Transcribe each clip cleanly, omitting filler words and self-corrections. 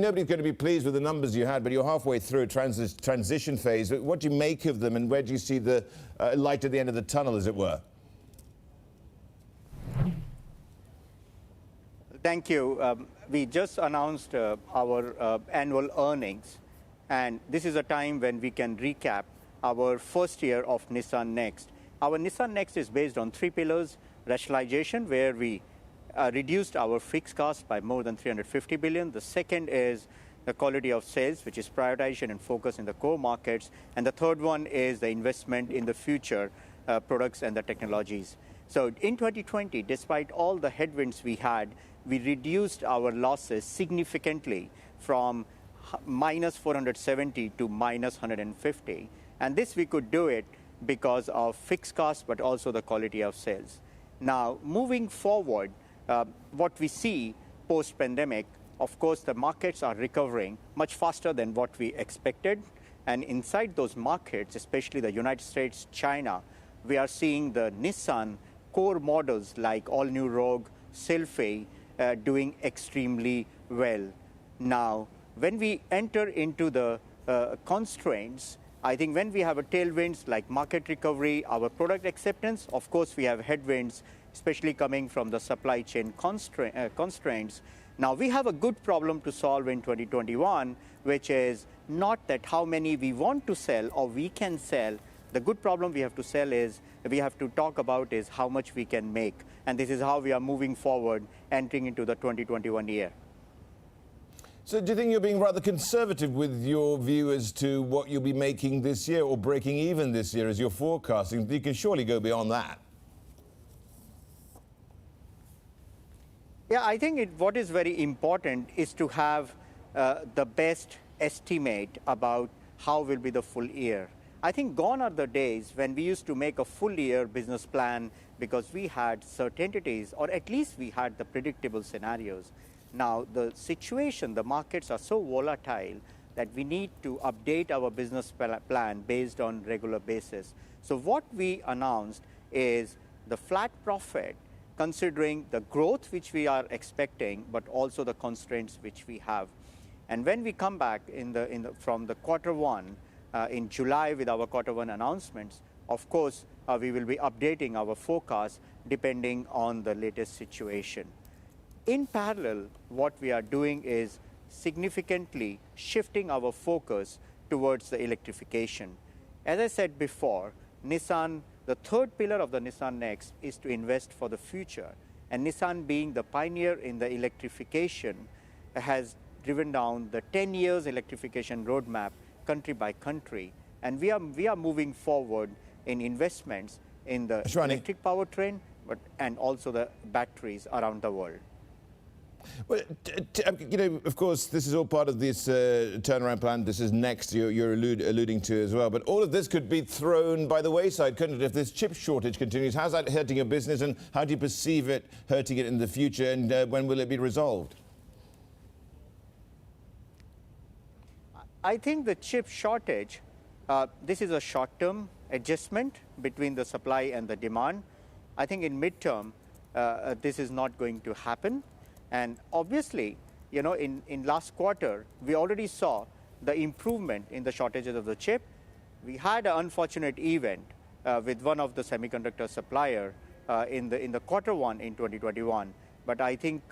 Nobody's going to be pleased with the numbers you had, but you're halfway through a transition phase. What do you make of them, and where do you see the light at the end of the tunnel, as it were? Thank you. We just announced our annual earnings, and this is a time when we can recap our first year of Nissan Next. Our Nissan Next is based on 3 pillars: rationalization, where we reduced our fixed costs by more than 350 billion. The second is the quality of sales, which is prioritization and focus in the core markets. And the third one is the investment in the future products and the technologies. So in 2020, despite all the headwinds we had, we reduced our losses significantly from minus 470 to minus 150. And this we could do it because of fixed costs, but also the quality of sales. Now, moving forward, what we see post-pandemic, of course, the markets are recovering much faster than what we expected. And inside those markets, especially the United States, China, we are seeing the Nissan core models like all-new Rogue, Sylphy, doing extremely well. Now, when we enter into the constraints, I think when we have a tailwinds like market recovery, our product acceptance, of course we have headwinds, especially coming from the supply chain constraints. Now, we have a good problem to solve in 2021, which is not that how many we want to sell or we can sell. The good problem we have to sell is, we have to talk about is how much we can make. And this is how we are moving forward, entering into the 2021 year. So do you think you're being rather conservative with your view as to what you'll be making this year, or breaking even this year as you're forecasting? You can surely go beyond that. Yeah, I think what is very important is to have the best estimate about how will be the full year. I think gone are the days when we used to make a full year business plan because we had certainties, or at least we had the predictable scenarios. Now, the situation, the markets are so volatile that we need to update our business plan based on regular basis. So what we announced is the flat profit, considering the growth which we are expecting, but also the constraints which we have. And when we come back from the quarter one in July with our quarter one announcements, of course, we will be updating our forecast depending on the latest situation. In parallel, what we are doing is significantly shifting our focus towards the electrification. As I said before, Nissan, the third pillar of the Nissan Next is to invest for the future. And Nissan, being the pioneer in the electrification, has driven down the 10 years electrification roadmap country by country. And we are moving forward in investments in the electric powertrain, and also the batteries around the world. Well, you know, of course, this is all part of this turnaround plan. This is Next, you're alluding to as well. But all of this could be thrown by the wayside, couldn't it, if this chip shortage continues? How's that hurting your business, and how do you perceive it hurting it in the future, and when will it be resolved? I think the chip shortage, this is a short-term adjustment between the supply and the demand. I think in midterm, this is not going to happen. And obviously, you know, in last quarter, we already saw the improvement in the shortages of the chip. We had an unfortunate event with one of the semiconductor supplier in the quarter one in 2021. But I think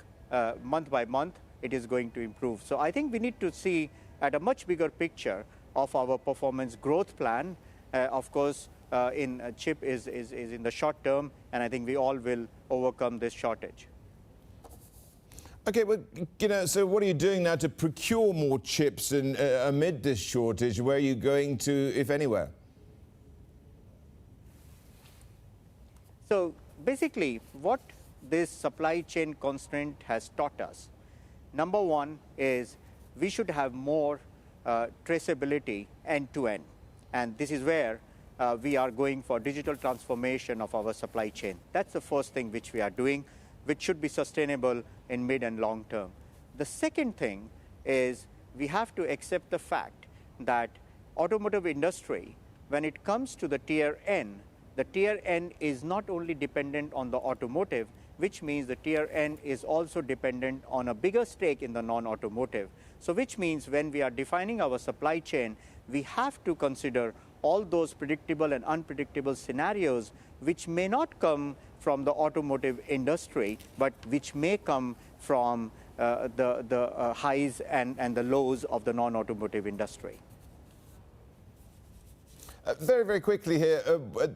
month by month, it is going to improve. So I think we need to see at a much bigger picture of our performance growth plan. Of course, in chip is in the short term, and I think we all will overcome this shortage. Okay, well, you know, so what are you doing now to procure more chips and amid this shortage? Where are you going to, if anywhere? So basically, what this supply chain constraint has taught us, number one is we should have more traceability end-to-end. And this is where we are going for digital transformation of our supply chain. That's the first thing which we are doing, which should be sustainable in mid and long term. The second thing is we have to accept the fact that automotive industry, when it comes to the tier N is not only dependent on the automotive, which means the tier N is also dependent on a bigger stake in the non-automotive. So which means when we are defining our supply chain, we have to consider all those predictable and unpredictable scenarios which may not come from the automotive industry, but which may come from the highs and the lows of the non-automotive industry. Very, very quickly here,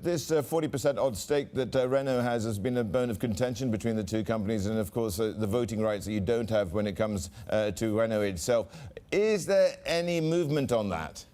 this 40% odd stake that Renault has been a bone of contention between the two companies, and of course the voting rights that you don't have when it comes to Renault itself. Is there any movement on that?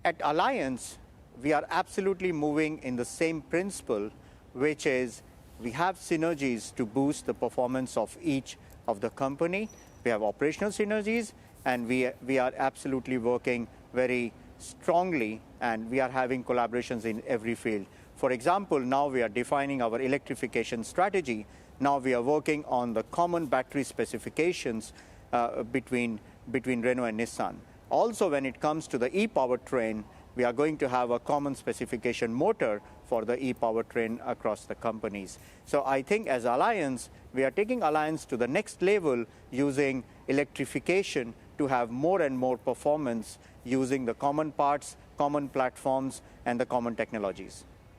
At Alliance, we are absolutely moving in the same principle, which is we have synergies to boost the performance of each of the company. We have operational synergies, and we are absolutely working very strongly, and we are having collaborations in every field. For example, now we are defining our electrification strategy. Now we are working on the common battery specifications between Renault and Nissan. Also, when it comes to the e-powertrain, we are going to have a common specification motor for the e-powertrain across the companies. So I think as Alliance, we are taking Alliance to the next level using electrification to have more and more performance using the common parts, common platforms, and the common technologies.